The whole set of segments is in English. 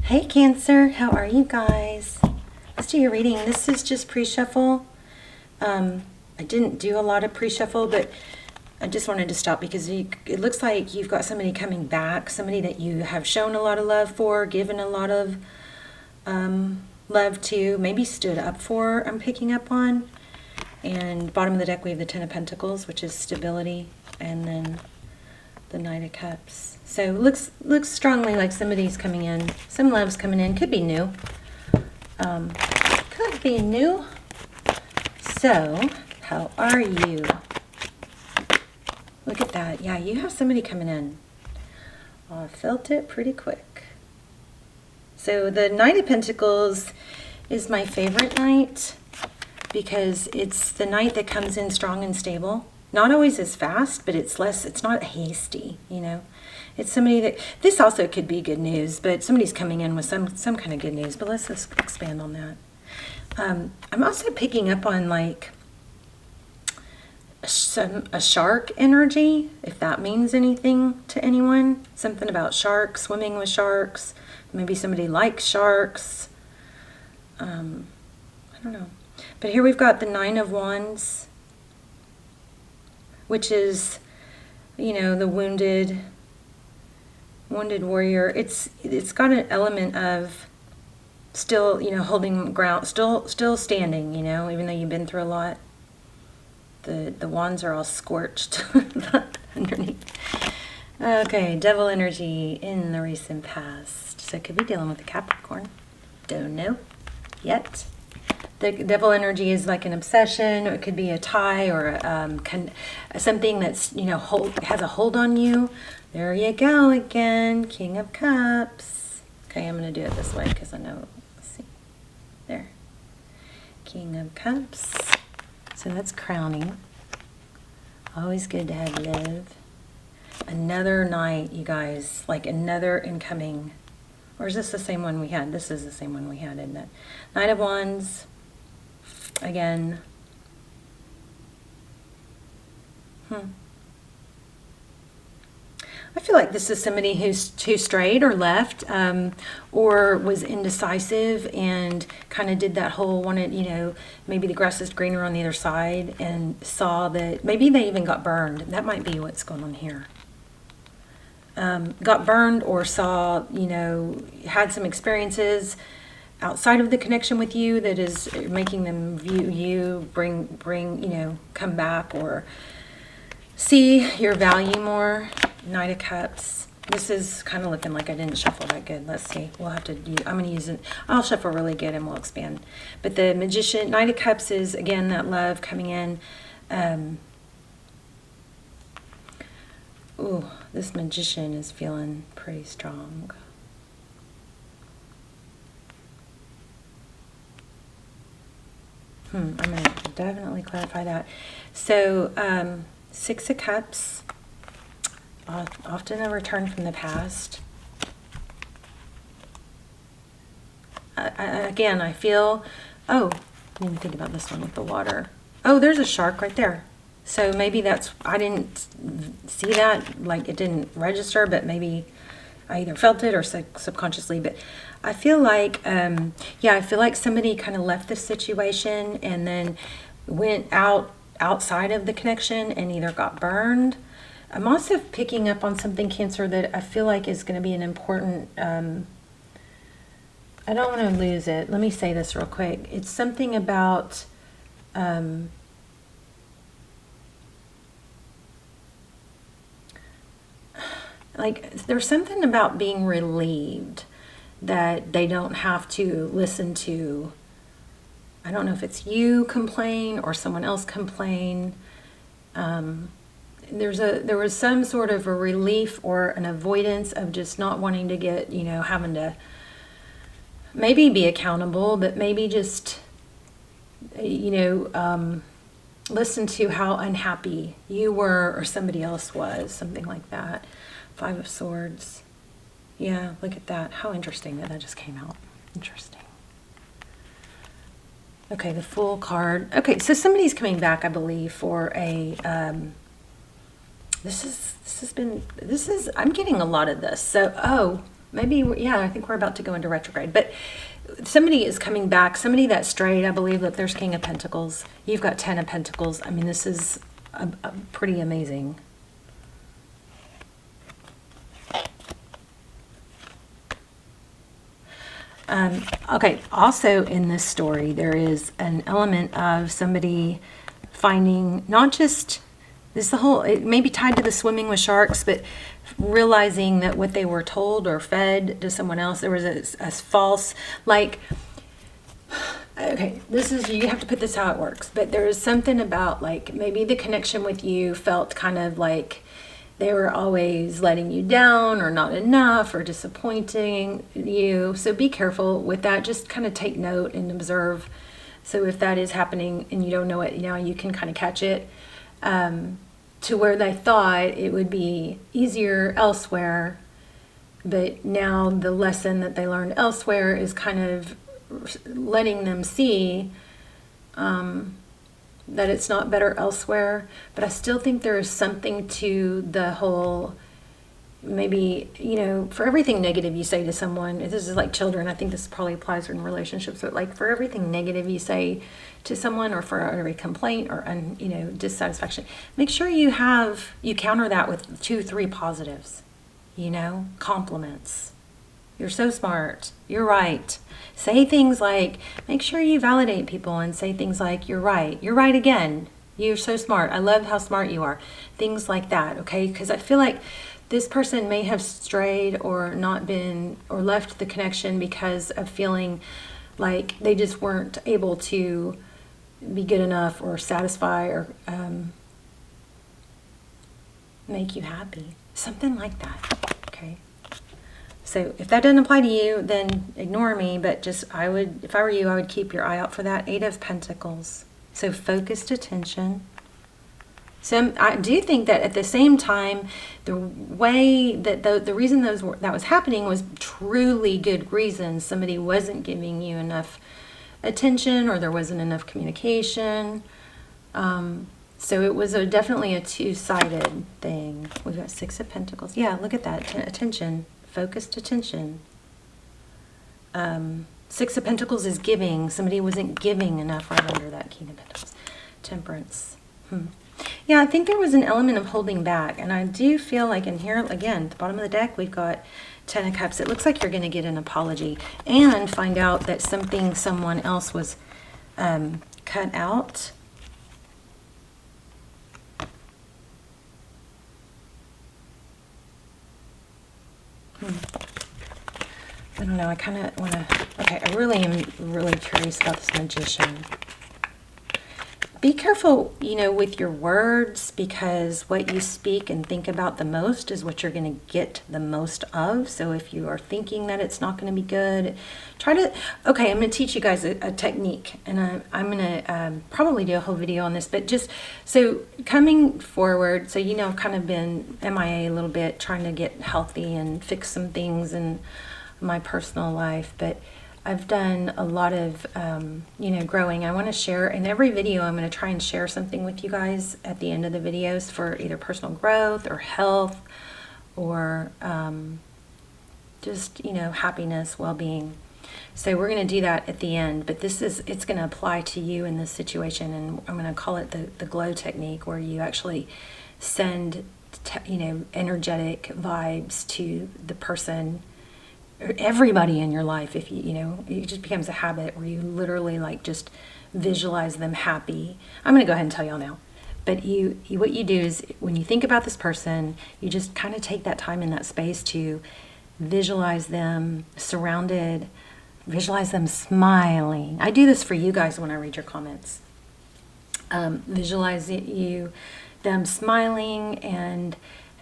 Hey Cancer, how are you guys? Let's do your reading. This is just pre-shuffle. I didn't do a lot of pre-shuffle, but I just wanted to stop because it looks like you've got somebody coming back, somebody that you have shown a lot of love for, given a lot of love to, maybe stood up for, I'm picking up on. And bottom of the deck we have the Ten of Pentacles, which is stability, and then the Knight of Cups. So looks strongly like somebody's coming in. Some love's coming in. Could be new. Could be new. So, how are you? Look at that. Yeah, you have somebody coming in. Oh, I felt it pretty quick. So the Knight of Pentacles is my favorite knight because it's the knight that comes in strong and stable. Not always as fast, but it's not hasty, you know. It's somebody that, this also could be good news, but somebody's coming in with some kind of good news, but let's just expand on that. I'm also picking up on like a shark energy, if that means anything to anyone. Something about sharks, swimming with sharks. Maybe somebody likes sharks. I don't know. But here we've got the Nine of Wands, which is, you know, the wounded warrior. It's got an element of still, you know, holding ground, still standing, you know, even though you've been through a lot. The wands are all scorched underneath. Okay, devil energy in the recent past. So could be dealing with a Capricorn. Don't know yet. The devil energy is like an obsession, or it could be a tie, or something that's, you know, has a hold on you. There you go again, King of Cups. Okay, I'm going to do it this way because I know. Let's see. There. King of Cups. So that's crowning. Always good to have love. Another night, you guys, like another incoming. Or is this the same one we had? This is the same one we had, isn't it? Knight of Wands. Again. I feel like this is somebody who's strayed or left, or was indecisive and kind of did that whole wanted, you know, maybe the grass is greener on the other side, and saw that maybe they even got burned. That might be what's going on here. Got burned or saw, you know, had some experiences outside of the connection with you that is making them view you, bring, you know, come back or see your value more. Knight of Cups. This is kind of looking like I didn't shuffle that good. Let's see. We'll have to use, I'm going to use it. I'll shuffle really good and we'll expand. But the Magician, Knight of Cups is, again, that love coming in. Ooh, this Magician is feeling pretty strong. I'm going to definitely clarify that. So, Six of Cups. Often a return from the past. Again, I feel, oh, I didn't think about this one with the water. Oh, there's a shark right there. So maybe that's, I didn't see that, like it didn't register, but maybe I either felt it or subconsciously. But I feel like, yeah, I feel like somebody kind of left this situation and then went outside of the connection and either got burned. I'm also picking up on something, Cancer, that I feel like is going to be an important, I don't want to lose it. Let me say this real quick. It's something about, like, there's something about being relieved that they don't have to listen to, I don't know if it's you complain or someone else complain. There was some sort of a relief or an avoidance of just not wanting to get, you know, having to maybe be accountable, but maybe just, you know, listen to how unhappy you were or somebody else was, something like that. Five of Swords. Yeah, look at that. How interesting that just came out. Interesting. Okay, the Fool card. Okay, so somebody's coming back, I believe, for a I'm getting a lot of this. So, maybe, yeah, I think we're about to go into retrograde. But somebody is coming back, somebody that's straight, I believe. That there's King of Pentacles. You've got 10 of Pentacles. I mean, this is a pretty amazing. Okay, also in this story, there is an element of somebody finding not just this, the whole, it may be tied to the swimming with sharks, but realizing that what they were told or fed to someone else, there was a false, like, okay, this is, you have to put this how it works, but there is something about, like, maybe the connection with you felt kind of like they were always letting you down or not enough or disappointing you. So be careful with that. Just kind of take note and observe. So if that is happening and you don't know it now, you can kind of catch it, to where they thought it would be easier elsewhere. But now the lesson that they learned elsewhere is kind of letting them see that it's not better elsewhere. But I still think there is something to the whole, maybe, you know, for everything negative you say to someone, this is like children, I think this probably applies in relationships, but like for everything negative you say to someone, or for every complaint or you know, dissatisfaction, make sure you counter that with 2-3 positives, you know, compliments. You're so smart. You're right. Say things like, make sure you validate people and say things like, you're right. You're right again. You're so smart. I love how smart you are. Things like that, okay? Because I feel like this person may have strayed or not been, or left the connection because of feeling like they just weren't able to be good enough or satisfy or make you happy. Something like that, okay? So if that doesn't apply to you, then ignore me, but just, I would, if I were you, I would keep your eye out for that. 8 of Pentacles. So focused attention. So I do think that at the same time, the way that the reason that was happening was truly good reasons. Somebody wasn't giving you enough attention, or there wasn't enough communication. So it was definitely a two-sided thing. We've got 6 of Pentacles. Yeah, look at that. Attention. Focused attention. 6 of Pentacles is giving. Somebody wasn't giving enough right under that King of Pentacles. Temperance. Yeah, I think there was an element of holding back. And I do feel like in here, again, at the bottom of the deck, we've got 10 of Cups. It looks like you're going to get an apology and find out that someone else was cut out. I don't know, I kind of want to, okay, I really am really curious about this Magician. Be careful, you know, with your words, because what you speak and think about the most is what you're going to get the most of. So if you are thinking that it's not going to be good, try to, okay, I'm going to teach you guys a technique, and I'm going to probably do a whole video on this, but just, so coming forward, so you know, I've kind of been MIA a little bit, trying to get healthy and fix some things in my personal life, but I've done a lot of, you know, growing. I want to share in every video. I'm going to try and share something with you guys at the end of the videos for either personal growth or health or just, you know, happiness, well-being. So we're going to do that at the end, but it's going to apply to you in this situation, and I'm going to call it the glow technique, where you actually send, you know, energetic vibes to the person, everybody in your life. If you know, it just becomes a habit where you literally like just visualize them happy. I'm going to go ahead and tell y'all now, but what you do is, when you think about this person, you just kind of take that time in that space to visualize them surrounded, visualize them smiling. I do this for you guys when I read your comments. Visualize them smiling and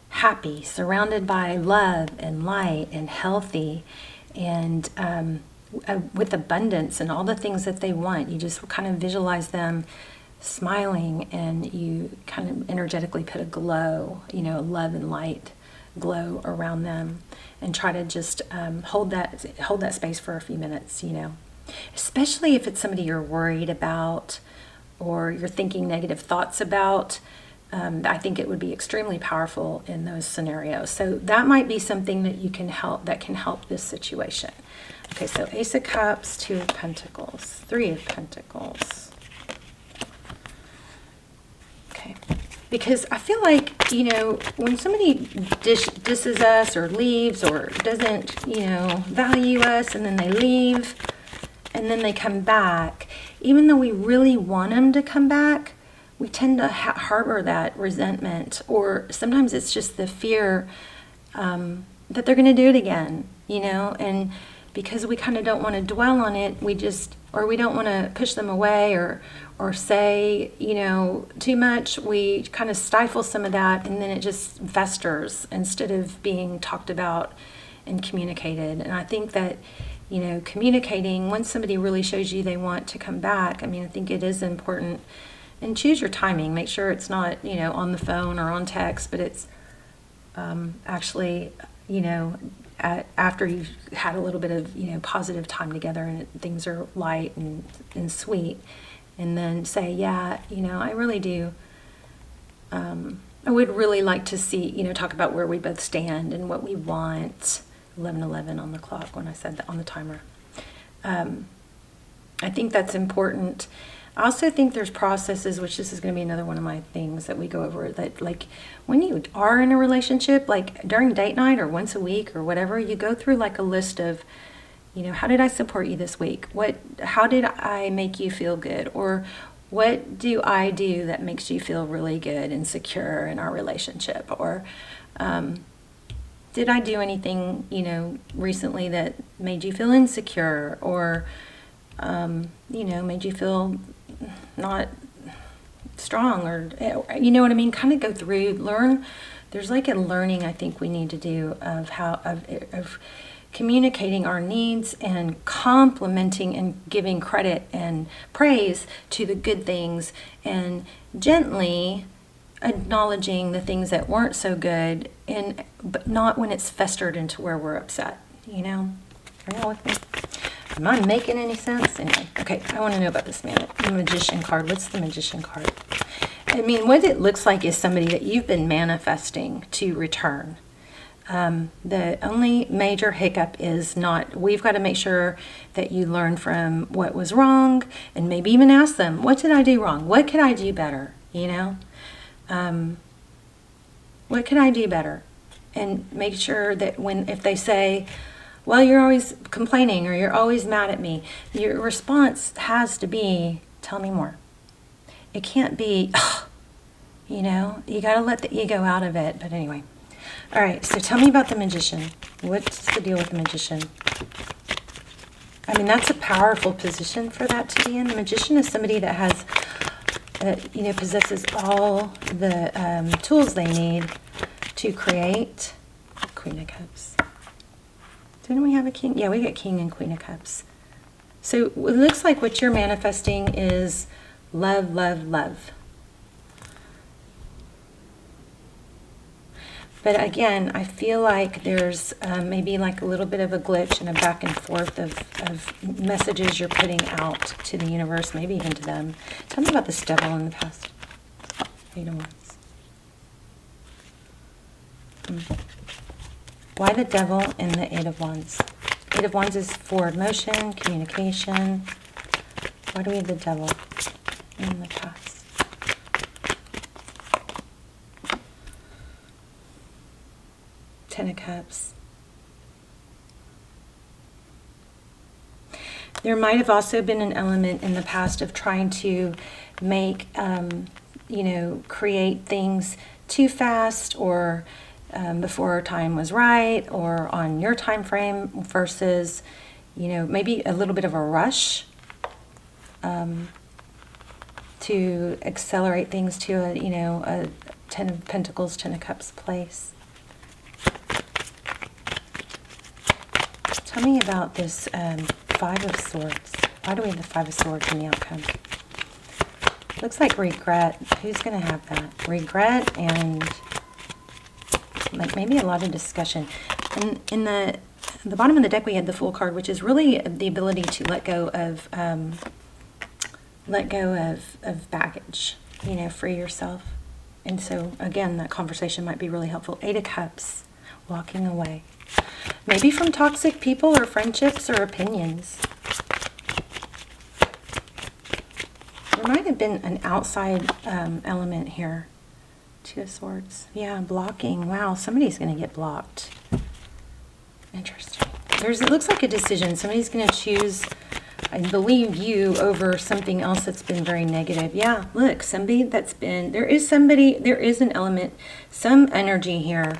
happy, surrounded by love and light and healthy, and with abundance and all the things that they want. You just kind of visualize them smiling, and you kind of energetically put a glow, you know, love and light glow around them, and try to just hold that space for a few minutes, you know, especially if it's somebody you're worried about or you're thinking negative thoughts about. I think it would be extremely powerful in those scenarios. So that might be something that you can help, that can help this situation. Okay, so Ace of Cups, Two of Pentacles, Three of Pentacles. Okay, because I feel like, you know, when somebody disses us or leaves or doesn't, you know, value us, and then they leave and then they come back, even though we really want them to come back, we tend to harbor that resentment, or sometimes it's just the fear that they're going to do it again, you know, and because we kind of don't want to dwell on it, we just, or we don't want to push them away or say, you know, too much, we kind of stifle some of that, and then it just festers instead of being talked about and communicated. And I think that, you know, communicating, once somebody really shows you they want to come back, I mean, I think it is important. And choose your timing. Make sure it's not, you know, on the phone or on text, but it's actually, you know, after you've had a little bit of, you know, positive time together, and things are light and sweet. And then say, yeah, you know, I really do. I would really like to see, you know, talk about where we both stand and what we want. 11:11 on the clock when I said that, on the timer. I think that's important. I also think there's processes, which this is going to be another one of my things that we go over, that like when you are in a relationship, like during date night or once a week or whatever, you go through like a list of, you know, how did I support you this week? How did I make you feel good? Or what do I do that makes you feel really good and secure in our relationship? Or did I do anything, you know, recently that made you feel insecure, or you know, made you feel not strong, or, you know what I mean? Kind of go through, learn. There's like a learning I think we need to do of how, of communicating our needs and complimenting and giving credit and praise to the good things, and gently acknowledging the things that weren't so good, but not when it's festered into where we're upset, you know? Are y'all with me? Am I making any sense? Anyway, okay, I want to know about this the Magician card. What's the Magician card? I mean, what it looks like is somebody that you've been manifesting to return. The only major hiccup is we've got to make sure that you learn from what was wrong, and maybe even ask them, what did I do wrong? What could I do better? You know? What could I do better? And make sure that if they say, well, you're always complaining, or you're always mad at me, your response has to be, tell me more. It can't be, ugh, you know, you got to let the ego out of it. But anyway. All right, so tell me about the Magician. What's the deal with the Magician? I mean, that's a powerful position for that to be in. The Magician is somebody that has, you know, possesses all the tools they need to create. Queen of Cups. Didn't we have a King? Yeah, we got King and Queen of Cups. So it looks like what you're manifesting is love, love, love. But again, I feel like there's maybe like a little bit of a glitch and a back and forth of messages you're putting out to the universe, maybe even to them. Tell me about this Devil in the past. Eight of Wands. Why the Devil and the Eight of Wands? Eight of Wands is forward motion, communication. Why do we have the Devil in the past? Ten of Cups. There might have also been an element in the past of trying to make, you know, create things too fast, or before our time was right, or on your time frame, versus, you know, maybe a little bit of a rush to accelerate things to a, you know, a Ten of Pentacles, Ten of Cups place. Tell me about this Five of Swords. Why do we have the Five of Swords in the outcome? Looks like regret. Who's going to have that? Regret and like maybe a lot of discussion. And in the bottom of the deck we had the Fool card, which is really the ability to let go of baggage. You know, free yourself. And so, again, that conversation might be really helpful. 8 of Cups, walking away. Maybe from toxic people or friendships or opinions. There might have been an outside element here. 2 of Swords. Yeah, blocking. Wow, somebody's going to get blocked. Interesting. It looks like a decision. Somebody's going to choose, I believe, you over something else that's been very negative. Yeah, look, there is an element, some energy here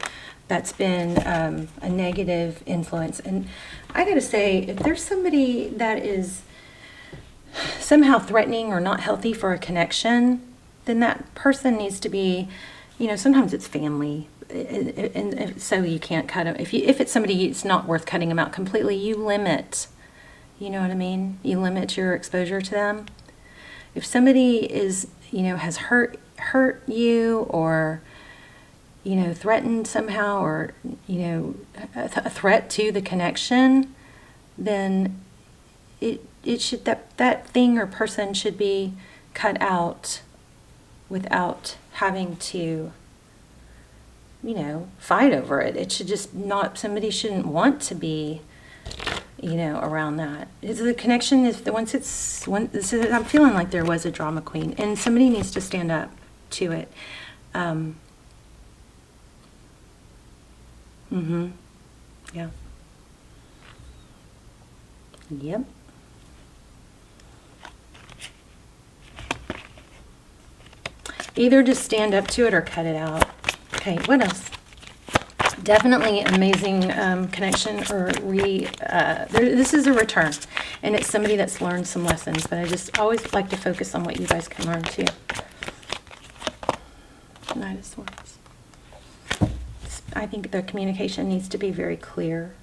that's been a negative influence. And I got to say, if there's somebody that is somehow threatening or not healthy for a connection, then that person needs to be, sometimes it's family. And so you can't cut them. If it's somebody, it's not worth cutting them out completely. You limit, you know what I mean? You limit your exposure to them. If somebody is, has hurt you or, threatened somehow or, a threat to the connection, then it should, that thing or person should be cut out without having to, fight over it. It should just not, somebody shouldn't want to be, around that. The connection is, I'm feeling like there was a drama queen, and somebody needs to stand up to it. Yeah. Yep. Either just stand up to it or cut it out. Okay, what else? Definitely amazing connection or this is a return. And it's somebody that's learned some lessons, but I just always like to focus on what you guys can learn too. Knight of Swords. I think the communication needs to be very clear.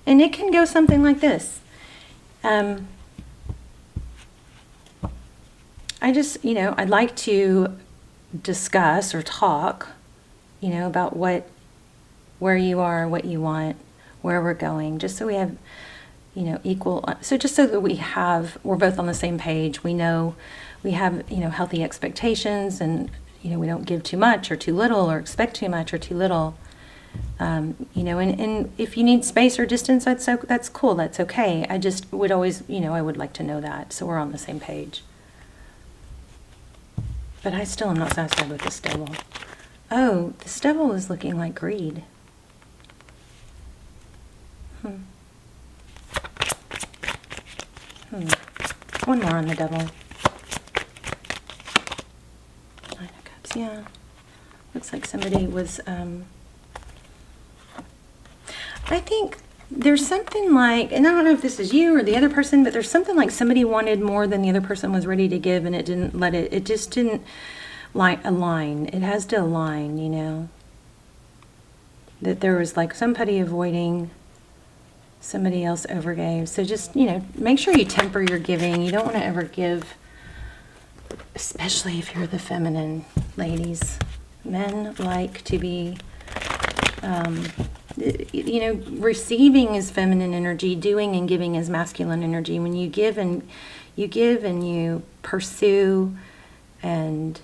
And it can go something like this. I just, I'd like to discuss or talk, about where you are, what you want, where we're going, just so we have, equal, so just so that we're both on the same page. We know we have, healthy expectations, and, we don't give too much or too little or expect too much or too little. And if you need space or distance, that's cool. That's okay. I just would always, I would like to know that, so we're on the same page. But I still am not satisfied with this devil. Oh, this devil is looking like greed. One more on the devil. 9 of Cups, yeah. Looks like somebody was, I think there's something like, and I don't know if this is you or the other person, but there's something like somebody wanted more than the other person was ready to give, and it just didn't align. It has to align, that there was like somebody avoiding, somebody else overgave. So just, make sure you temper your giving. You don't want to ever give, especially if you're the feminine, ladies. Men like to be, receiving is feminine energy, doing and giving is masculine energy. When you give and you pursue and,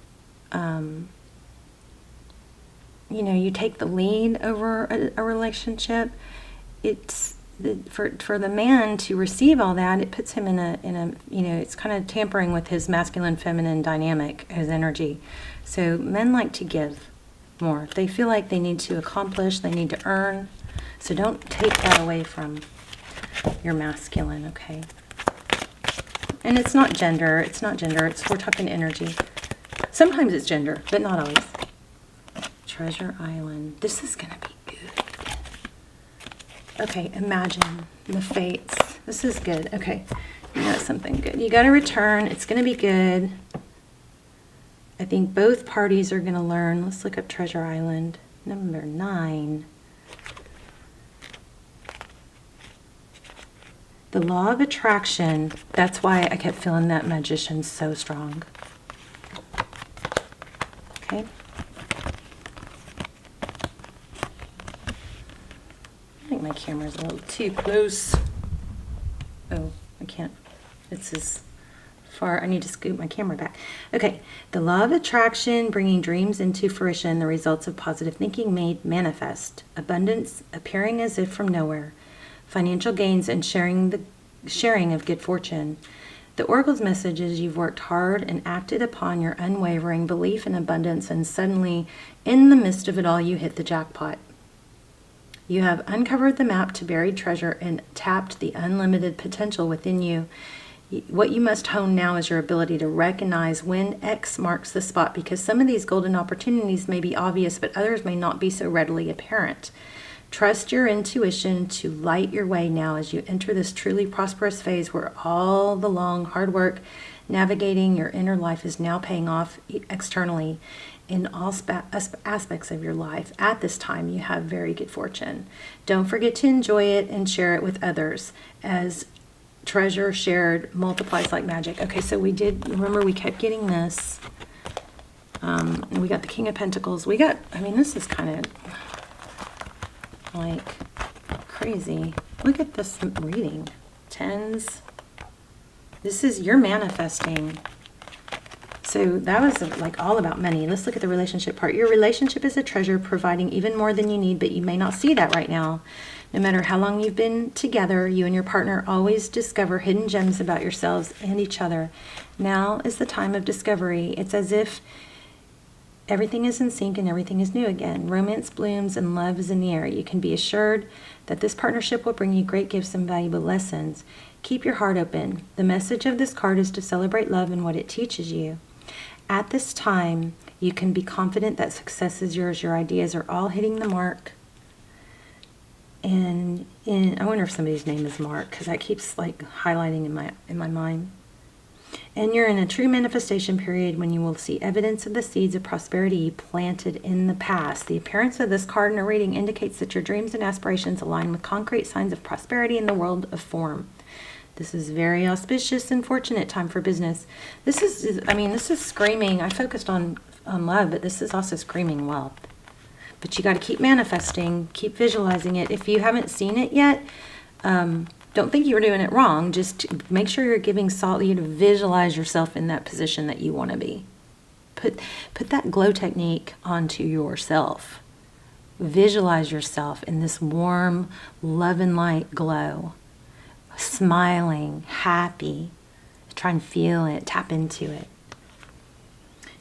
you take the lead over a relationship, it's for the man to receive all that, it puts him in a it's kind of tampering with his masculine feminine dynamic, his energy. So men like to give more. They feel like they need to accomplish, they need to earn. So don't take that away from your masculine, okay? And it's not gender, we're talking energy. Sometimes it's gender, but not always. Treasure Island. This is gonna be good. Okay, imagine the fates. This is good. Okay, you got something good. You got to return. It's going to be good. I think both parties are going to learn. Let's look up Treasure Island. Number 9. The law of attraction. That's why I kept feeling that Magician so strong. Okay. I think my camera's a little too close. Oh, I can't. This is I need to scoot my camera back. Okay, the law of attraction, bringing dreams into fruition, the results of positive thinking made manifest, abundance appearing as if from nowhere, financial gains and sharing of good fortune. The oracle's message is you've worked hard and acted upon your unwavering belief in abundance, and suddenly, in the midst of it all, you hit the jackpot. You have uncovered the map to buried treasure and tapped the unlimited potential within you. What you must hone now is your ability to recognize when X marks the spot, because some of these golden opportunities may be obvious, but others may not be so readily apparent. Trust your intuition to light your way now as you enter this truly prosperous phase where all the long, hard work navigating your inner life is now paying off externally in all aspects of your life. At this time, you have very good fortune. Don't forget to enjoy it and share it with others, as treasure shared multiplies like magic. Okay, so we kept getting this. And we got the King of Pentacles. This is kind of like crazy. Look at this reading. Tens. This is, you're manifesting. So that was like all about money. Let's look at the relationship part. Your relationship is a treasure, providing even more than you need, but you may not see that right now. No matter how long you've been together, you and your partner always discover hidden gems about yourselves and each other. Now is the time of discovery. It's as if everything is in sync and everything is new again. Romance blooms and love is in the air. You can be assured that this partnership will bring you great gifts and valuable lessons. Keep your heart open. The message of this card is to celebrate love and what it teaches you. At this time, you can be confident that success is yours. Your ideas are all hitting the mark. And I wonder if somebody's name is Mark, because that keeps like highlighting in my mind. And you're in a true manifestation period when you will see evidence of the seeds of prosperity you planted in the past. The appearance of this card in a reading indicates that your dreams and aspirations align with concrete signs of prosperity in the world of form. This is very auspicious and fortunate time for business. This is screaming. I focused on love, but this is also screaming wealth. But you got to keep manifesting, keep visualizing it. If you haven't seen it yet, don't think you're doing it wrong. Just make sure you're giving you to visualize yourself in that position that you want to be. Put that glow technique onto yourself. Visualize yourself in this warm, love and light glow. Smiling, happy. Try and feel it, tap into it.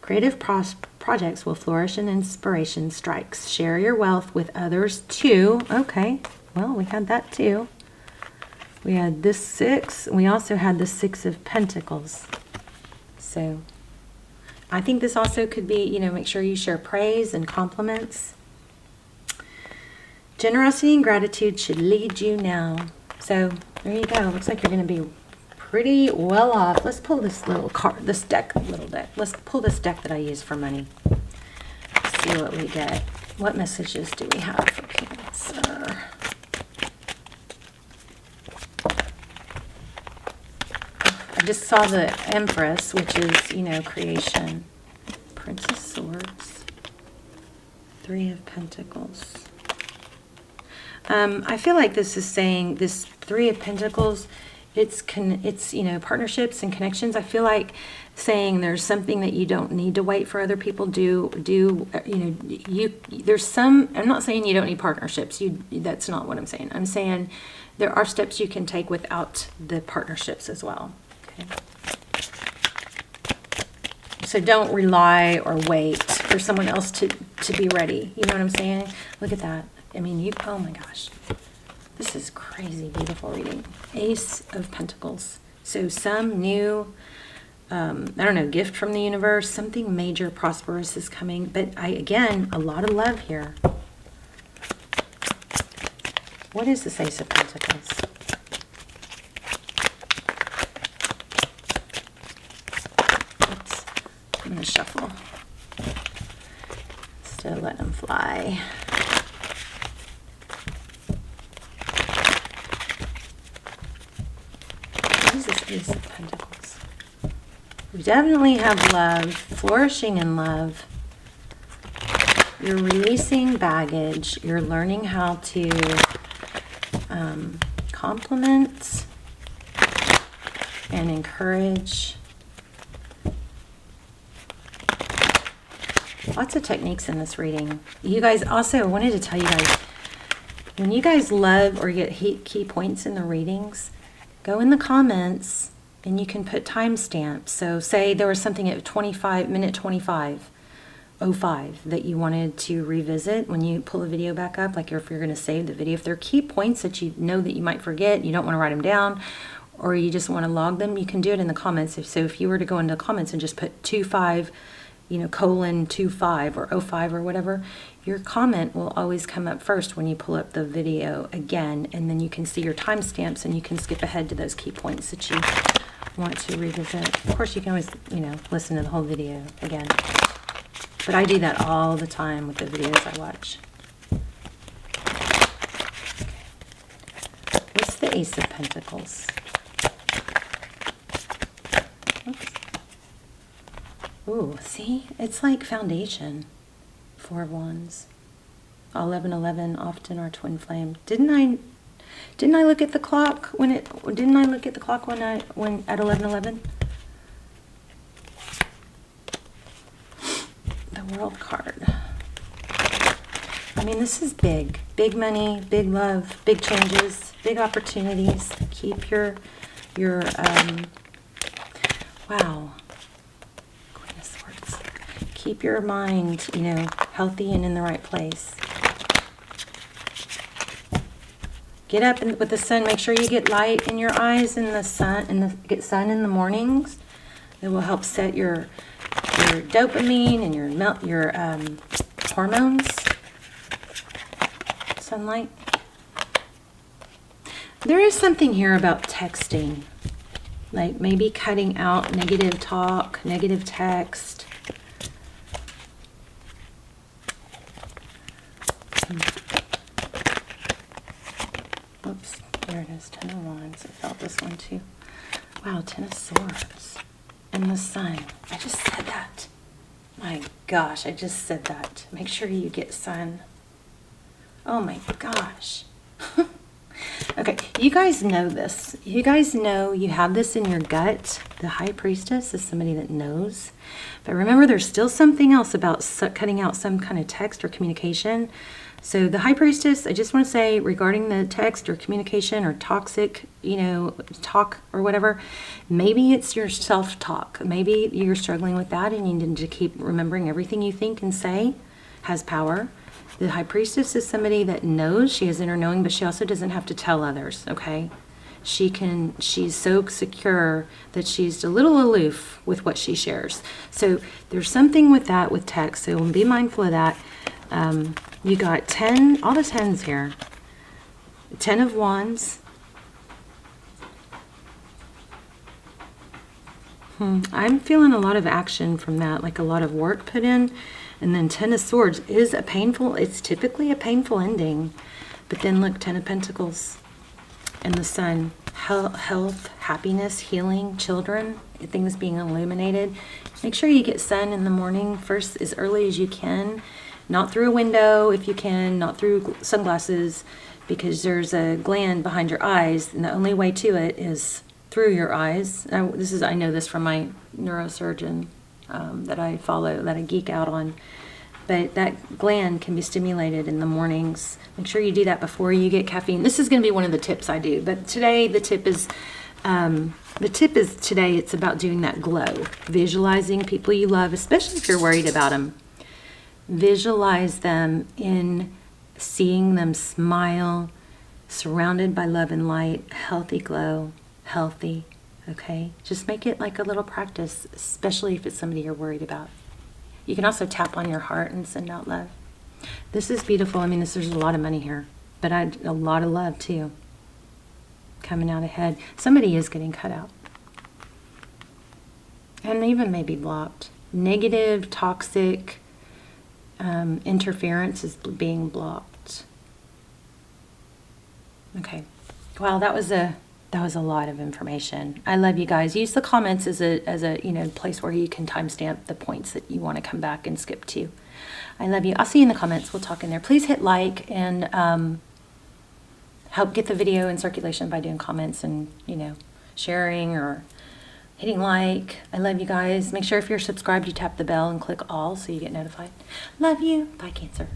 Creative projects will flourish and inspiration strikes. Share your wealth with others too. Okay, well, we had that too. We had this 6. We also had the 6 of Pentacles. So I think this also could be, make sure you share praise and compliments. Generosity and gratitude should lead you now. So there you go. Looks like you're going to be pretty well off. Let's pull this little deck. Let's pull this deck that I use for money. See what we get. What messages do we have for Cancer? I just saw the Empress, which is, creation. Prince of Swords. 3 of Pentacles. I feel like this is saying, this 3 of Pentacles, it's partnerships and connections. I feel like saying there's something that you don't need to wait for other people there's some, I'm not saying you don't need partnerships. That's not what I'm saying. I'm saying there are steps you can take without the partnerships as well. Okay. So don't rely or wait for someone else to be ready. You know what I'm saying? Look at that. Oh my gosh. This is crazy beautiful reading. Ace of Pentacles. So some new, gift from the universe, something major prosperous is coming. But again, a lot of love here. What is this Ace of Pentacles? I'm going to shuffle. Instead of letting them fly. Ace of Pentacles. We definitely have love, flourishing in love. You're releasing baggage. You're learning how to compliment and encourage Lots of techniques in this reading. You guys, also, I wanted to tell you guys, when you guys love or get key points in the readings, go in the comments and you can put timestamps. So say there was something at minute 25:05 that you wanted to revisit when you pull the video back up, like if you're going to save the video. If there are key points that you know that you might forget, you don't want to write them down, or you just want to log them, you can do it in the comments. So if you were to go into the comments and just put 25, colon 25 or 05 or whatever, your comment will always come up first when you pull up the video again, and then you can see your timestamps and you can skip ahead to those key points that you want to revisit. Of course, you can always, listen to the whole video again. But I do that all the time with the videos I watch. Okay. What's the Ace of Pentacles? Oops. Ooh, see? It's like foundation. 4 of Wands. 11:11 often are twin flame. Didn't I look at the clock when at 11:11? The World card. I mean, this is big. Big money, big love, big changes, big opportunities. Keep your wow. Queen of Swords. Keep your mind, healthy and in the right place. Get up with the sun. Make sure you get light in your eyes and the sun, get sun in the mornings. It will help set your dopamine and your hormones. Sunlight. There is something here about texting, like maybe cutting out negative talk, negative text. Oops, there it is, 10 of Wands. I felt this one too. Wow, 10 of Swords. And the sun. I just said that. My gosh, I just said that. Make sure you get sun. Oh my gosh. Okay, you guys know this. You guys know you have this in your gut. The High Priestess is somebody that knows. But remember, there's still something else about cutting out some kind of text or communication. So the High Priestess, I just want to say, regarding the text or communication or toxic, talk or whatever, maybe it's your self-talk. Maybe you're struggling with that and you need to keep remembering everything you think and say has power. The High Priestess is somebody that knows, she has inner knowing, but she also doesn't have to tell others, okay? She's so secure that she's a little aloof with what she shares. So there's something with that with text, so be mindful of that. You got 10, all the 10s here. 10 of Wands. I'm feeling a lot of action from that, like a lot of work put in. And then 10 of Swords is it's typically a painful ending. But then look, 10 of Pentacles and the Sun. Health, happiness, healing, children, things being illuminated. Make sure you get sun in the morning first as early as you can. Not through a window if you can, not through sunglasses, because there's a gland behind your eyes, and the only way to it is through your eyes. I know this from my neurosurgeon that I follow, that I geek out on. But that gland can be stimulated in the mornings. Make sure you do that before you get caffeine. This is going to be one of the tips I do. But today the tip is it's about doing that glow, visualizing people you love, especially if you're worried about them. Visualize them in seeing them smile, surrounded by love and light, healthy glow, healthy, okay? Just make it like a little practice, especially if it's somebody you're worried about. You can also tap on your heart and send out love. This is beautiful. I mean, there's a lot of money here, but a lot of love too, coming out ahead. Somebody is getting cut out. And even maybe blocked. Negative, toxic, interference is being blocked. Okay. Wow, that was a lot of information. I love you guys. Use the comments as a place where you can timestamp the points that you want to come back and skip to. I love you. I'll see you in the comments. We'll talk in there. Please hit like and help get the video in circulation by doing comments and sharing or hitting like. I love you guys. Make sure if you're subscribed, you tap the bell and click all so you get notified. Love you. Bye, Cancer.